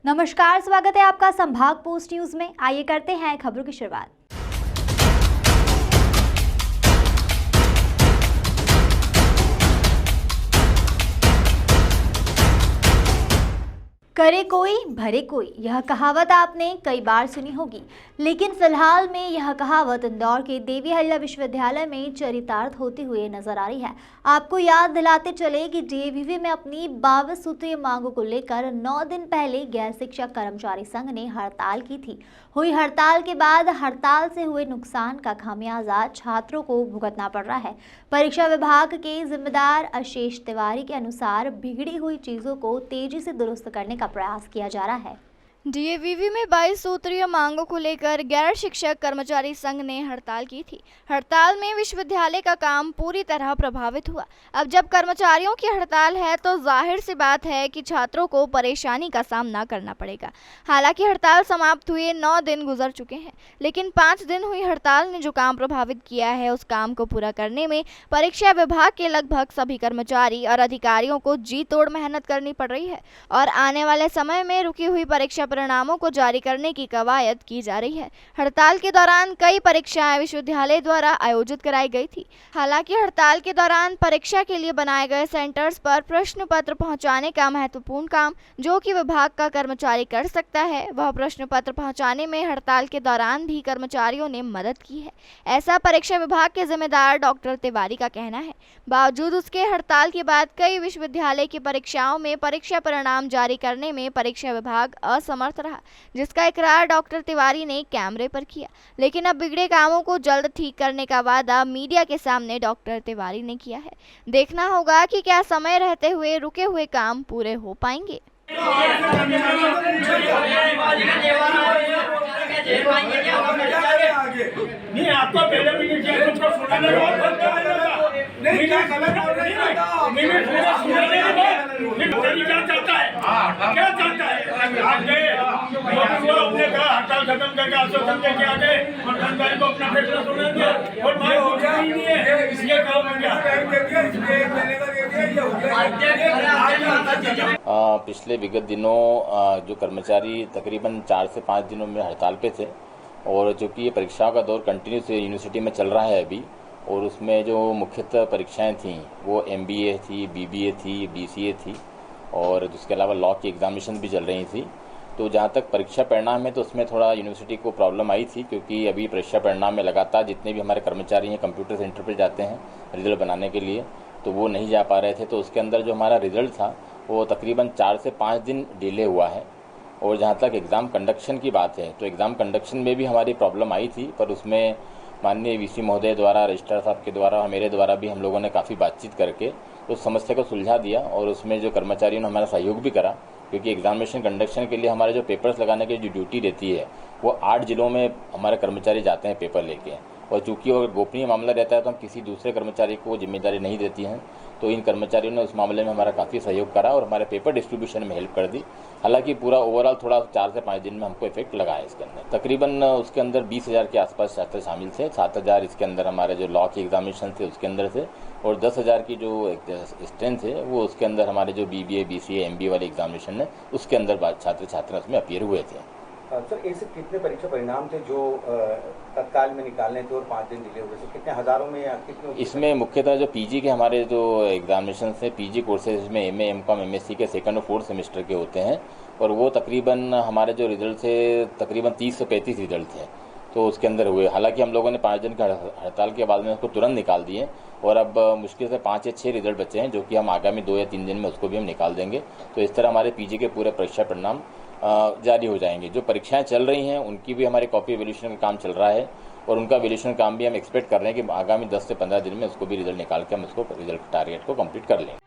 नमस्कार, स्वागत है आपका संभाग पोस्ट न्यूज में। आइए करते हैं खबरों की शुरुआत। करे कोई भरे कोई, यह कहावत आपने कई बार सुनी होगी, लेकिन फिलहाल में यह कहावत इंदौर के देवी अहिल्या विश्वविद्यालय में चरितार्थ होते हुए नजर आ रही है। आपको याद दिलाते चले कि डीएवीवी में अपनी 22 सूत्रीय मांगों को लेकर 9 दिन पहले गैर शिक्षक कर्मचारी संघ ने हड़ताल की थी। हुई हड़ताल के बाद हड़ताल से हुए नुकसान का खामियाजा छात्रों को भुगतना पड़ रहा है। परीक्षा विभाग के जिम्मेदार आशीष तिवारी के अनुसार बिगड़ी हुई चीजों को तेजी से दुरुस्त करने का प्रयास किया जा रहा है। डीएवीवी में 22 सूत्रीय मांगों को लेकर गैर शिक्षक कर्मचारी संघ ने हड़ताल की थी। हड़ताल में विश्वविद्यालय का काम पूरी तरह प्रभावित हुआ। अब जब कर्मचारियों की हड़ताल है तो जाहिर सी बात है कि छात्रों को परेशानी का सामना करना पड़ेगा। हालांकि हड़ताल समाप्त हुए 9 दिन गुजर चुके हैं, लेकिन 5 दिन हुई हड़ताल ने जो काम प्रभावित किया है उस काम को पूरा करने में परीक्षा विभाग के लगभग सभी कर्मचारी और अधिकारियों को जी तोड़ मेहनत करनी पड़ रही है और आने वाले समय में रुकी हुई परीक्षा परिणामों को जारी करने की कवायद की जा रही है। हड़ताल के दौरान कई परीक्षाएं विश्वविद्यालय द्वारा आयोजित कराई गई थी। हालांकि हड़ताल के दौरान परीक्षा के लिए बनाए गए सेंटर्स पर प्रश्न पत्र पहुंचाने का महत्वपूर्ण काम जो कि विभाग का कर्मचारी कर सकता है, वह प्रश्न पत्र पहुंचाने में हड़ताल के दौरान भी कर्मचारियों ने मदद की है। ऐसा परीक्षा विभाग के जिम्मेदार डॉक्टर तिवारी का कहना है। बावजूद उसके हड़ताल के बाद कई विश्वविद्यालय की परीक्षाओं में परीक्षा परिणाम जारी करने में परीक्षा विभाग असमर्थ रहा, जिसका इकरार डॉक्टर तिवारी ने कैमरे पर किया। लेकिन अब बिगड़े कामों को जल्द ठीक करने का वादा मीडिया के सामने डॉक्टर तिवारी ने किया है। देखना होगा कि क्या समय रहते हुए रुके हुए काम पूरे हो पाएंगे। नहीं, आपको पहले भी नहीं किया, कुछ सुना नहीं, नहीं क्या गलत बोल रही है, नहीं पूरा सुना नहीं, नहीं क्या चाहता है, क्या चाहता है, आप गए अपने कहा हड़ताल खत्म करके आश्वासन देके आ गए और धनबारी को अपना फैसला सुना दिया और मांग कुछ नहीं है, इसलिए काम हो गया। पिछले विगत दिनों जो कर्मचारी तकरीबन 4 से 5 दिनों में हड़ताल पे थे और चूँकि ये परीक्षाओं का दौर कंटिन्यूस यूनिवर्सिटी में चल रहा है अभी, और उसमें जो मुख्यतः परीक्षाएं थीं वो MBA थी, BBA थी, BCA थी और जिसके अलावा लॉ की एग्जामिनेशन भी चल रही थी। तो जहाँ तक परीक्षा परिणाम है तो उसमें थोड़ा यूनिवर्सिटी को प्रॉब्लम आई थी, क्योंकि अभी परीक्षा परिणाम में लगातार जितने भी हमारे कर्मचारी हैं कंप्यूटर सेंटर पर जाते हैं रिजल्ट बनाने के लिए, तो वो नहीं जा पा रहे थे। तो उसके अंदर जो हमारा रिजल्ट था वो तकरीबन 4 से 5 दिन डिले हुआ है। और जहाँ तक एग्ज़ाम कंडक्शन की बात है तो एग्ज़ाम कंडक्शन में भी हमारी प्रॉब्लम आई थी, पर उसमें माननीय VC महोदय द्वारा, रजिस्ट्रार साहब के द्वारा, मेरे द्वारा भी हम लोगों ने काफ़ी बातचीत करके उस समस्या को सुलझा दिया और उसमें जो कर्मचारियों ने हमारा सहयोग भी करा, क्योंकि एग्जामिनेशन कंडक्शन के लिए हमारे जो पेपर्स लगाने की जो ड्यूटी रहती है वो 8 जिलों में हमारे कर्मचारी जाते हैं पेपर लेके, और चूँकि अगर गोपनीय मामला रहता है तो हम किसी दूसरे कर्मचारी को जिम्मेदारी नहीं देती हैं, तो इन कर्मचारियों ने उस मामले में हमारा काफ़ी सहयोग करा और हमारे पेपर डिस्ट्रीब्यूशन में हेल्प कर दी। हालांकि पूरा ओवरऑल थोड़ा 4 से 5 दिन में हमको इफेक्ट लगा है इसके अंदर। तकरीबन उसके अंदर 20,000 के आसपास छात्र शामिल थे, 7,000 इसके अंदर हमारे जो लॉ की एग्जामिनेशन थे उसके अंदर थे और 10,000 की जो स्ट्रेंथ है वो उसके अंदर हमारे जो BBA, BCA, MBA वाले एग्जामिनेशन है उसके अंदर छात्र उसमें अपीयर हुए थे। सर, ऐसे कितने परीक्षा परिणाम थे जो तत्काल में निकालने थे और 5 दिन डिले हुए थे? कितने हजारों में या कितने? इसमें मुख्यतः जो PG के हमारे जो एग्जामिनेशन है, PG कोर्सेज में MA, MCOM, MSc के 2nd और 4th सेमेस्टर के होते हैं, और वो तकरीबन हमारे जो रिजल्ट थे तकरीबन 30 से 35 रिजल्ट थे तो उसके अंदर हुए। हालांकि हम लोगों ने 5 दिन की हड़ताल के बाद में उसको तुरंत निकाल दिए और अब मुश्किल से 5 या 6 रिजल्ट बचे हैं, जो कि हम आगामी 2 या 3 दिन में उसको भी हम निकाल देंगे। तो इस तरह हमारे PG के पूरे परीक्षा परिणाम जारी हो जाएंगे। जो परीक्षाएं चल रही हैं उनकी भी हमारे कॉपी वैल्यूएशन का काम चल रहा है और उनका वैल्यूएशन काम भी हम एक्सपेक्ट कर रहे हैं कि आगामी 10 से 15 दिन में उसको भी रिजल्ट निकाल के हम उसको रिजल्ट टारगेट को कंप्लीट कर लेंगे।